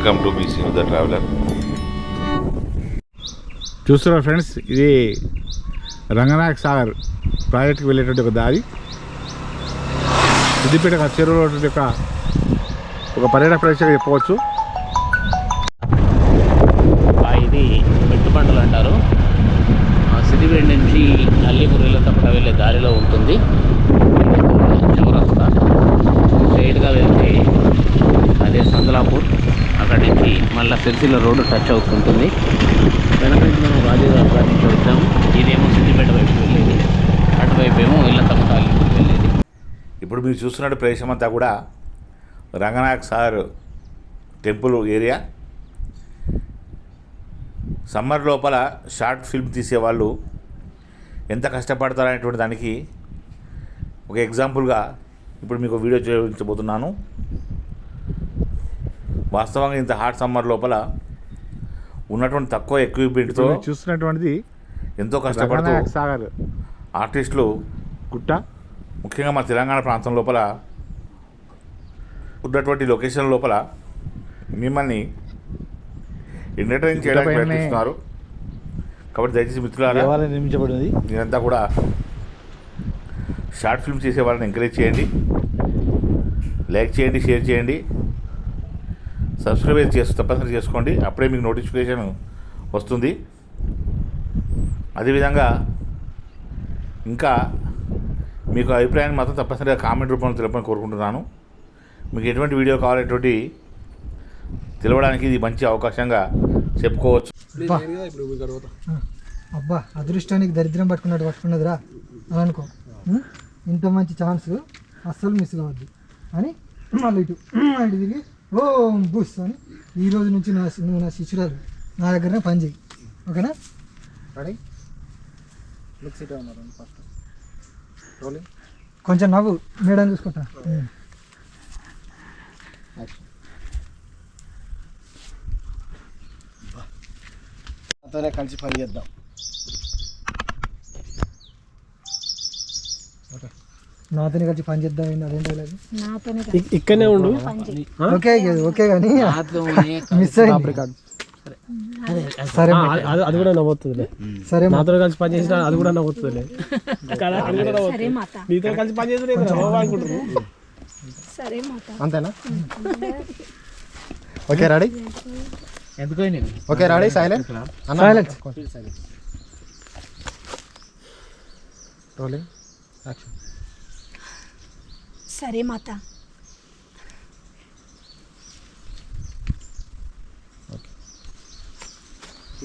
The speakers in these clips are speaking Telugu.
Welcome to BC the traveller. చూస్తున్నారు ఫ్రెండ్స్, ఇది రంగనాయక సాగర్ ప్రాజెక్ట్కి వెళ్ళేటువంటి ఒక దారి. సిద్దిపేట చెరువు రోడ్డు యొక్క ఒక పర్యాటక ప్రదేశంగా చెప్పవచ్చు. ఇది పెట్టుబండలు అంటారు. సిద్దిపేట నుంచి అల్లిపురిలో తప్పక వెళ్ళే దారిలో ఉంటుంది. చౌరస్తా స్ట్రైట్గా వెళ్తే అదే సందలాపూర్, అక్కడి నుంచి మళ్ళీ సిరిసిల్ల రోడ్డు టచ్ అవుతుంటుంది. వెనక నుంచి మనం రాజీవ్ గారి నుంచి వచ్చాము. ఇదేమో సిద్దిపేట వైపు వెళ్ళేది, అటువైపు ఏమో ఇళ్ళ తప్పక అల్లిపురి వెళ్ళేది. ఇప్పుడు మీరు చూస్తున్న ప్రదేశం అంతా కూడా Ranganayaka Sagar temple area. Summer లోపల షార్ట్ ఫిల్మ్ తీసేవాళ్ళు ఎంత కష్టపడతారనేటువంటి దానికి ఒక ఎగ్జాంపుల్గా ఇప్పుడు మీకు వీడియో చూపించబోతున్నాను. వాస్తవంగా ఇంత హాట్ సమ్మర్ లోపల ఉన్నటువంటి తక్కువ ఎక్విప్మెంట్తో చూస్తున్నటువంటిది ఎంతో కష్టపడుతూ సాగర్ ఆర్టిస్టులు గుట్ట, ముఖ్యంగా మా తెలంగాణ ప్రాంతం లోపల ఉన్నటువంటి లొకేషన్ లోపల మిమ్మల్ని ఎంటర్టైన్ చేయడానికి ప్రయత్నిస్తున్నారు. కాబట్టి దయచేసి మిత్రులారా, నిర్మించబడింది మీరంతా కూడా షార్ట్ ఫిల్మ్ చేసే వాళ్ళని ఎంకరేజ్ చేయండి, లైక్ చేయండి, షేర్ చేయండి, సబ్స్క్రైబ్ చేసి తప్పనిసరి చేసుకోండి. అప్పుడే మీకు నోటిఫికేషన్ వస్తుంది. అదేవిధంగా ఇంకా మీకు అభిప్రాయాన్ని మాత్రం తప్పనిసరిగా కామెంట్ రూపంలో తెలపని కోరుకుంటున్నాను. మీకు ఎటువంటి వీడియో కావాలనేటువంటి తెలవడానికి ఇది మంచి అవకాశంగా చెప్పుకోవచ్చు. అబ్బా, అదృష్టానికి దరిద్రం పట్టుకున్నదిరా అని అనుకో. ఇంత మంచి ఛాన్స్ అస్సలు మిస్ కావద్దు అని మళ్ళీ ఇటు తిరిగి ఓం బుస్ అని ఈరోజు నుంచి నువ్వు నా శిష్యురాలు, నా దగ్గరనే పని చేయి. ఓకేనా? కొంచెం నవ్వు, మేడం చూసుకుంటా. కలిసి పని చేద్దాం. నాతోనే కలిసి పని చేద్దాం. అదేంటో ఇక్కడనే ఉండు. ఓకే ఓకే, కానీ మిస్ అయింది. సరే, అది కూడా నవ్వుతుందిలే. సరే, నాతో కలిసి పని చేసిన అది కూడా నవ్వుతుందిలే. నీతో కలిసి పని చేసిన అంతేనా? Okay ready? Okay ready? Silent. Rolling action. సరే మాత.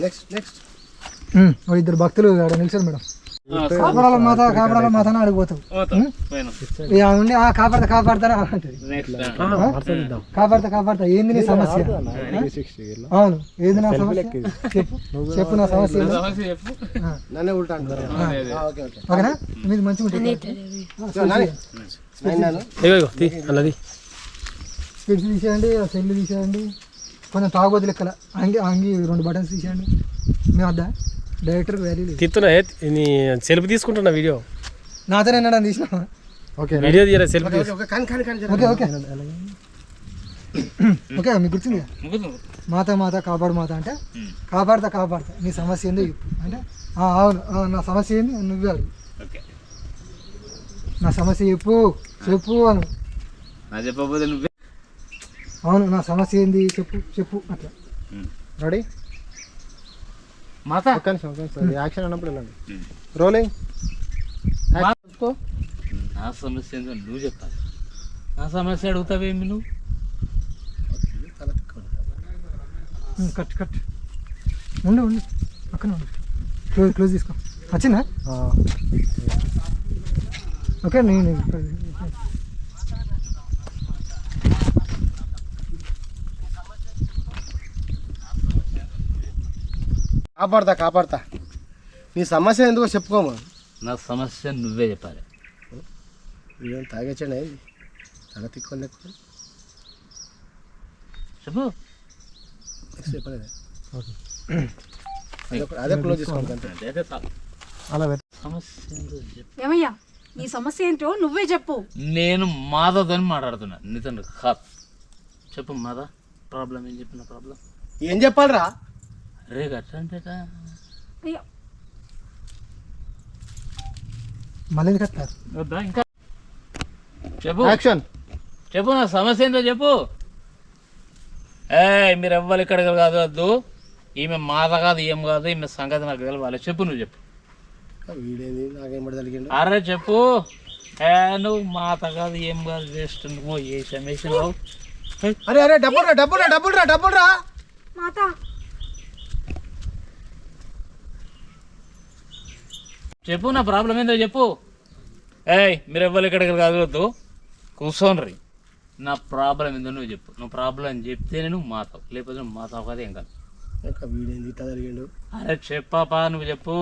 నెక్స్ట్ ఇద్దరు భక్తులు నిలిచారు మేడం. కాపాడాల మాత అని అడిగిపోతావు. ఉండి కాపాడతారా కాపాడతా. ఏంది నీ సమస్య? అవును, ఏది నా సమస్య? చెప్పు నా సమస్య. ఓకేనా? మీది మంచిగా ఉంటుంది. స్పెట్స్ తీసేయండి, సెల్లు తీసేయండి, కొంచెం తాగొద్దు లెక్కల. అంగి 2 బటన్స్ తీసేయండి. మేము వద్దా డైరెక్టర్ వ్యాల్యూ తీస్తున్నా, సెల్ఫీ తీసుకుంటున్నా. వీడియో నాతోనే ఎన్నడని తీసినా. ఓకే వీడియో తీయరా, సెల్ఫీ. ఓకే ఓకే ఓకే, మీకు గుర్తుంది మాత కాపాడు మాత అంటే కాపాడతా. నీ సమస్య ఏందో చెప్పు అంటే అవును, నా సమస్య ఏంది నువ్వే అడుగు. నా సమస్య చెప్పు అను. అవును, నా సమస్య ఏంది చెప్పు అట్లా. రెడీ? మాత యాక్షన్ అన్నప్పుడు వెళ్ళండి. రోలింగ్. నా సమస్య ఏందో నువ్వు చెప్పాలి. నా సమస్య అడుగుతావేమి నువ్వు? కట్ ఉండు పక్కన ఉండు. క్లోజ్ తీసుకో. వచ్చిందా? ఓకే, నేను కాపాడతా. నీ సమస్య ఎందుకో చెప్పుకోమా. నా సమస్య నువ్వే చెప్పాలి. ఇదేం తాగేచ్చండి, తగ తిక్కోలే చెప్పు. చెప్పలేదు, అదే క్లోజ్ చేసుకోండి. అలా ఏమయ్యా, నీ సమస్య ఏంటో నువ్వే చెప్పు. నేను మాధవ్తో మాట్లాడుతున్నా, నీతో కాదు. చెప్పు మాధవ్, ప్రాబ్లం ఏం చెప్పిన ప్రాబ్లం ఏం చెప్పాలరా? అరే గట్రా అంటే అయ్యో మళ్ళీ కట్టారు వద్దా ఇంకా చెప్పు యాక్షన్. చెప్పు నా సమస్య ఏందో చెప్పు. మీరు ఎవ్వరు ఇక్కడ కాదు వద్దు, ఈమె మాత కాదు ఏం కాదు, ఈమె సంగతి నాకు తెలవాలి. చెప్పు నువ్వు చెప్పు. వీడేంది నాకేం పడి తలిగిండు? అరే చెప్పు. నువ్వు మాత కాదు ఏం కాదు, వేస్ట్ నువ్వు ఏ సమేసినావు. అరే అరే డబ్బులు రా డబ్బులు రా డబ్బులు రా డబ్బులు రా. మాత చెప్పు నా ప్రాబ్లం ఏందో చెప్పు. మీరు ఎవ్వరు ఇక్కడికి కాదు వద్దు, కూర్చోనరి. నా ప్రాబ్లం ఏందో నువ్వు చెప్పు. నువ్వు ప్రాబ్లం చెప్తేనే నువ్వు మాతావు, లేకపోతే నువ్వు మాతావు కాదు ఏం కాదు. వీడేంది ఇట్లా తలిగిండు? అరే చెప్పాపా నువ్వు చెప్పు.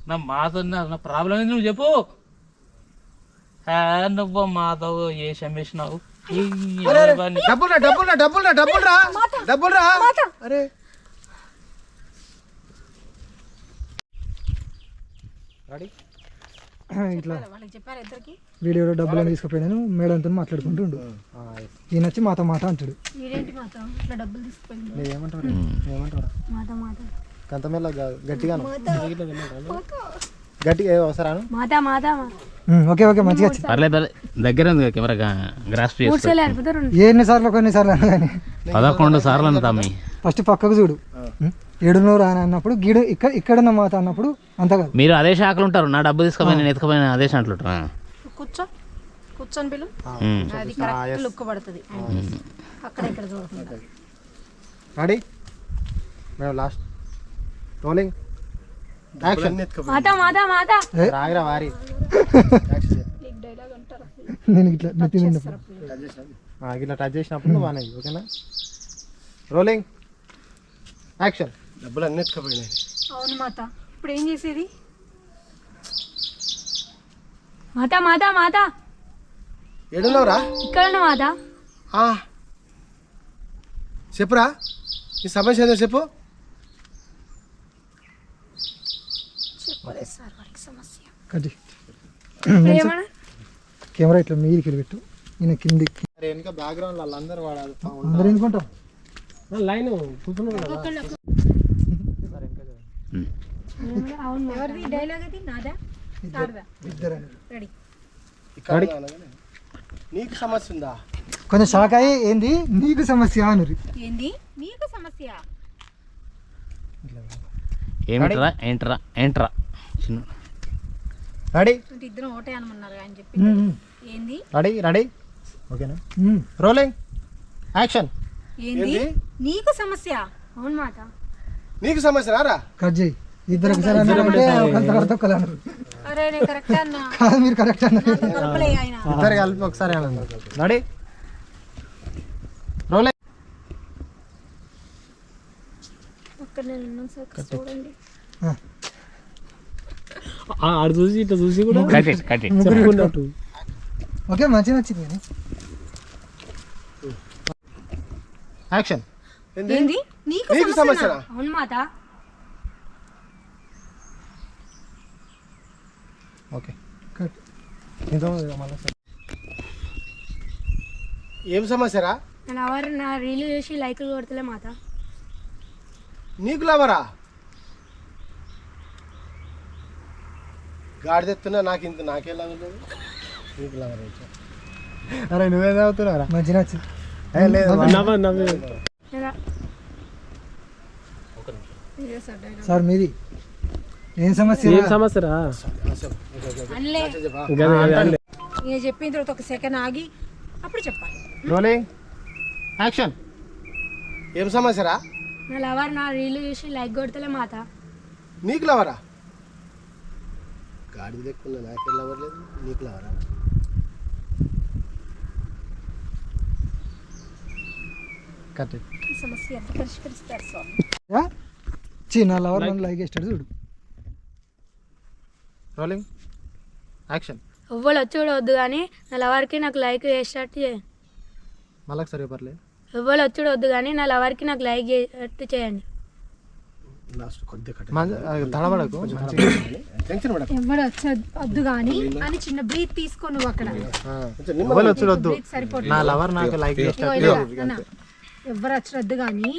నా మాతో నా ప్రాబ్లం ఏంది నువ్వు చెప్పు. నువ్వు మాతావు ఏ సమేసినావు. డబ్బులు రా డబ్బులు రా డబ్బులు రా డబ్బులు రా డబ్బులు రా. అరే రెడీ. ఇట్లా వాళ్ళకి చెప్పారు ఇద్దరికి. వీడియోలో డబ్బులు అని తీసుకుపోయినాను మేడంతో మాట్లాడుకుంటుండు. ఈయన వచ్చి మాతో మాట అంటాడు. మీరేంటి మాత ఇట్లా డబ్బులు తీసుకుపోయింది. ఏమంటారు ఏమంటారా? మాత మాత కంతమేళ గట్టిగాను గట్టిగా అవసరాను. మాత మాత ఓకే ఓకే మంచిగా వచ్చింది. పర్లేదు దగ్గర ఉంది కెమెరా గ్రాస్ప్ చేసి. ఎన్నిసార్లు కొన్నిసార్లు అన్నా కానీ 11 సార్లు అన్న తమ్మి. ఫస్ట్ పక్కకు చూడు. ఏడున్నూరు అని అన్నప్పుడు గీడు ఇక్కడున్న మాత అన్నప్పుడు అంత కాదు. మీరు అదే శాఖలు ఉంటారు. నా డబ్బు తీసుకుపోయిన నేను ఎత్తుకుపోయిన అదే శాఖలు ఉంటారా. కూర్చొని పిలు. అది కరెక్ట్ లుక్ పడుతుంది. అక్కడ ఇక్కడ చూడకుండా. రెడీ మేము లాస్ట్ రోలింగ్ యాక్షన్. మాత మాత మాత రాగిరా వారి డైలాగ్ అంటారు. నేను ఇట్లా నెత్తి నిండా ఇట్లా టచ్ చేసినప్పుడు నువ్వు అనేది ఓకేనా. Rolling action. డబ్బులు అన్నీ ఎత్తుకపోయినాయి. అవును మాత, ఇప్పుడు ఏం చేసేది? మాత మాత మాత ఏడున్నావురా? ఇక్కడ మాత. చెప్పురా ఈ సమస్య ఏదో చెప్పు. చెప్పలేదు సార్ వాడికి సమస్య. కట్టి ఏమన్నా కెమెరా ఇట్లా మీదికి పెట్టు. ఈయన కిందికి వెనుక బ్యాక్గ్రౌండ్ వాళ్ళందరూ వాడాలి. అందరు ఎందుకుంటాం లైన్ ఎవరిది డైలాగ్ అది? నాదా సార్దా? ఇద్దరు రెడీ. నీకు సమస్య ఉందా? కొంచెం షాక్ అయ్యి ఏంది నీకు సమస్య అని. ఏంది నీకు సమస్య? ఏమిట్రా ఏంట్రా ఏంట్రా చిన్న రెడీ అంటే ఇద్దరం ఒకటే అనమన్నారు ఆయన చెప్పి. ఏంది రెడీ రెడీ ఓకేనా. Rolling action. ఏంది నీకు సమస్య? అవును మాట. నీకు సమస్య రారా? కట్ చేయి. ఇద్దరు ఒకసారి అన్నారు. అరే నేను కరెక్ట్ అన్నా. కాదు మీరు కరెక్ట్ అన్నారు. నాతో కలపలే ఆయన. ఇద్దరు కలిపి ఒకసారి రెడీ రోలింగ్. అక్కడ నేను ఉన్నాను సార్, చూడండి. ఆడు చూసి ఇట్లా చూసి కూడా ఓకే మంచిగా నచ్చింది కానీ యాక్షన్. ఏంది నీకు సమస్య? అవును మాట. Okay cut. ఏం సమస్యరా? నేను ఎవరు నా రీల్ చేసి లైక్లు కొడతలే మాట. నీకు లవరా? గాడిదెత్తున్నా నాకు ఇంత నాకే లవలేదు. నీకు లవర్ అరే నువ్వేం చదువుతున్నారా? మంచిగా నచ్చింది. సార్ మీది ఏం సమస్య? అన్లే ఇక చెప్పిన తర్వాత ఒక సెకండ్ ఆగి అప్పుడు చెప్పాలి. Rolling action. ఏం సమస్యరా? నా లవర్ నా రీల్ చూసి లైక్ కొడతలే మాట. నీకు లవరా? గాడి దెక్కున్నా నాకే లవర్ లేదు. నీకు లవరా? కట్. ఈ సమస్య ఎంత పరిష్కరిస్తారు సార్? చిన్న లవర్ నన్ను లైక్ చేస్తాడు చూడు. Rolling action. ఎవ్వరు వచ్చి కూడా వద్దు కానీ నా లవర్కి నాకు లైక్ చేసేటట్టు చేయండి. మళ్ళీ సరే పర్లేదు. ఎవ్వరు వచ్చి కూడా వద్దు కానీ నా లవర్కి నాకు లైక్ చేసేటట్టు చేయండి. తడబడకు. ఎవరు వద్దు కానీ అని చిన్న బ్రీత్ తీసుకో నువ్వు అక్కడ. వద్దు. నా లవర్ నాకు లైక్ చేస్తాడు. ఎవరు వచ్చినద్దు కానీ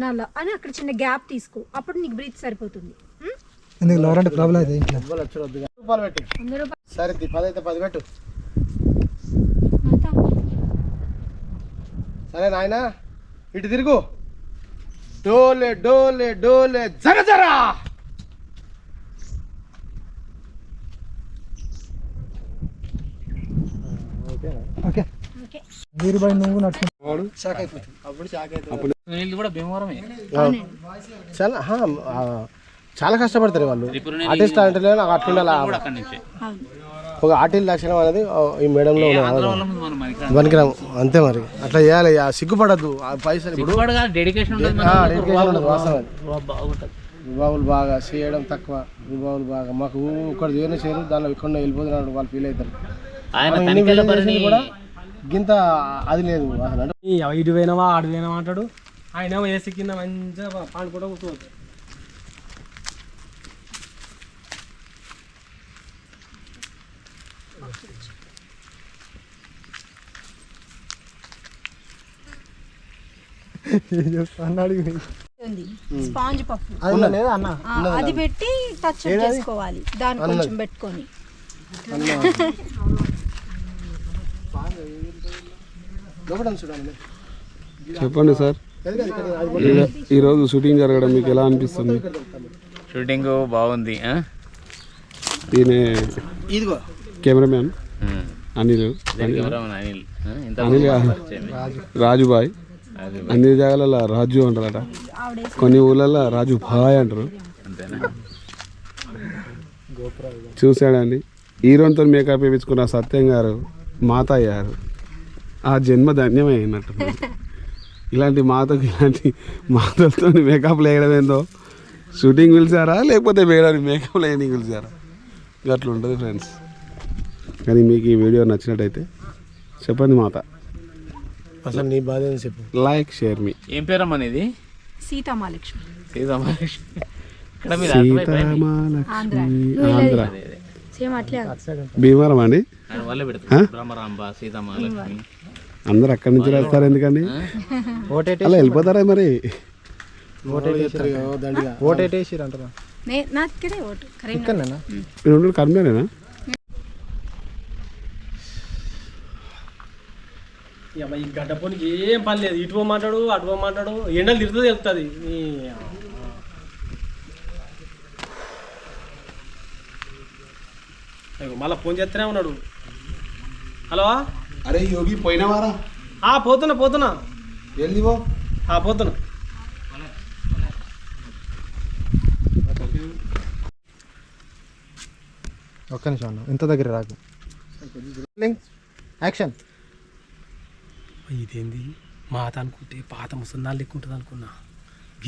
నాలో అని అక్కడ చిన్న గ్యాప్ తీసుకో, అప్పుడు నీకు బ్రీత్ సరిపోతుంది. ఎందుకు లవర్ ప్రాబ్లం అయితే ఇంట్లో రూపాయలు పెట్టు. 100 రూపాయలు. సరే 10 అయితే 10 పెట్టు. సరే నాయనా ఇటు తిరుగు. డోలే డోలే డోలే జర జరా. Okay okay. వీరు బాయ్ నువ్వు నడుచుకుంటాడు షాక్ అయిపోతుంది. అప్పుడు షాక్ అవుతుంది. వీళ్ళు కూడా భీమవరమే. చాలా చాలా కష్టపడతారు వాళ్ళు. ఆర్టిస్ట్ అంటే నాకు అట్లుండాలి. అక్కడి నుంచే ఒక ఆర్టిస్ట్ లక్షణం అనేది ఈ మేడంలో పనికిరాము అంతే. మరి అట్లా చేయాలి. సిగ్గుపడద్దు. పైసలు ఇప్పుడు డెడికేషన్ వాస్తవం. రుబాబులు బాగా చేయడం తక్కువ. రుబాబులు బాగా మాకు ఒక్కడు చేయని చేయరు, దానిలో ఇక్కడ వెళ్ళిపోతున్నాడు వాళ్ళు ఫీల్ అవుతారు. కూడా గింత అది లేదు అసలు. అంటే ఇటు పోయినావా ఆడు పోయినావా అంటాడు. ఆయన ఏసీ కింద మంచిగా పాడు కూడా కూర్చోవచ్చు. స్పాంజ్ పప్పు లేదా అన్న అది పెట్టి టచ్ చేసుకోవాలి, దాన్ని కొంచెం పెట్టుకొని. చెప్పండి సార్, ఈరోజు షూటింగ్ జరగడం మీకు ఎలా అనిపిస్తుంది? షూటింగ్ బాగుంది. ఈయన ఇదిగో కెమెరామ్యాన్ అనిల్. అనిల్ రాజుబాయ్. అన్ని జాగాలలో రాజు అంటారట, కొన్ని ఊళ్ళల్లో రాజు భాయ్ అంటారు. చూశాడండి, హీరోతో మేకప్ వేయించుకున్న సత్యం గారు మాత అయ్యారు. ఆ జన్మ ధన్యమైనట్టు. ఇలాంటి మాతలతో మేకప్ వేయడం ఏందో. షూటింగ్ పిలిచారా లేకపోతే వేయడానికి మేకప్ వేయడానికి పిలిచారా? అట్లా ఉంటుంది ఫ్రెండ్స్. కానీ మీకు ఈ వీడియో నచ్చినట్టయితే చెప్పండి మాత. అసలు నీ బాధ చెప్పు. లైక్ షేర్ మీ. ఏం పేరమ్మా నీది? సీతామహాలక్ష్మి. సీతామహాలక్ష్మి. ఆంధ్ర సేమ్ అట్లే భీమవరం అండి. వాళ్ళే పెడతారు బ్రహ్మరాంబ, సీతామహాలక్ష్మి. అందరు అక్కడి నుంచి రాస్తారు ఎందుకండి? అలా వెళ్ళిపోతారా మరి? ఓటేటేసిరు అంటారా? నాకే ఓటు కర్మేనా? ఈ గడ్డపోనికి ఏం పని లేదు. ఇటు పోమంటాడు అటు పోమంటాడు. ఎండలు తిరుగుతుంది వెళ్తుంది. మళ్ళీ ఫోన్ చేస్తూనే ఉన్నాడు. హలో అరే యోగి పోయినవారా? పోతున్నా పోతున్నా వెళ్ళివో పోతున్నా. ఒక్క నిమిషం అన్న, ఇంత దగ్గర రాకు. యాక్షన్. ఇదేంది మాత అనుకుంటే పాత ముసందాలు లెక్క ఉంటుంది అనుకున్నా.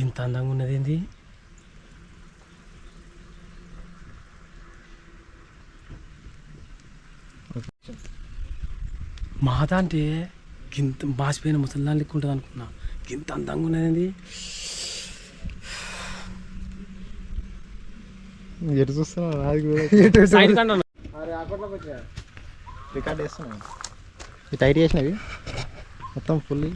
ఇంత అందంగా ఉన్నది ఏంది? మాత అంటే గింత మాసిపోయిన ముసల్దాన్ లెక్క ఉంటుంది అనుకున్నా. గింత అందంగా ఉన్నది ఏంది? ఎటు చూస్తున్నా సైడ్ కంటే రికార్డ్ చేస్తున్నా. టైట్ చేసినవి మొత్తం ఫుల్.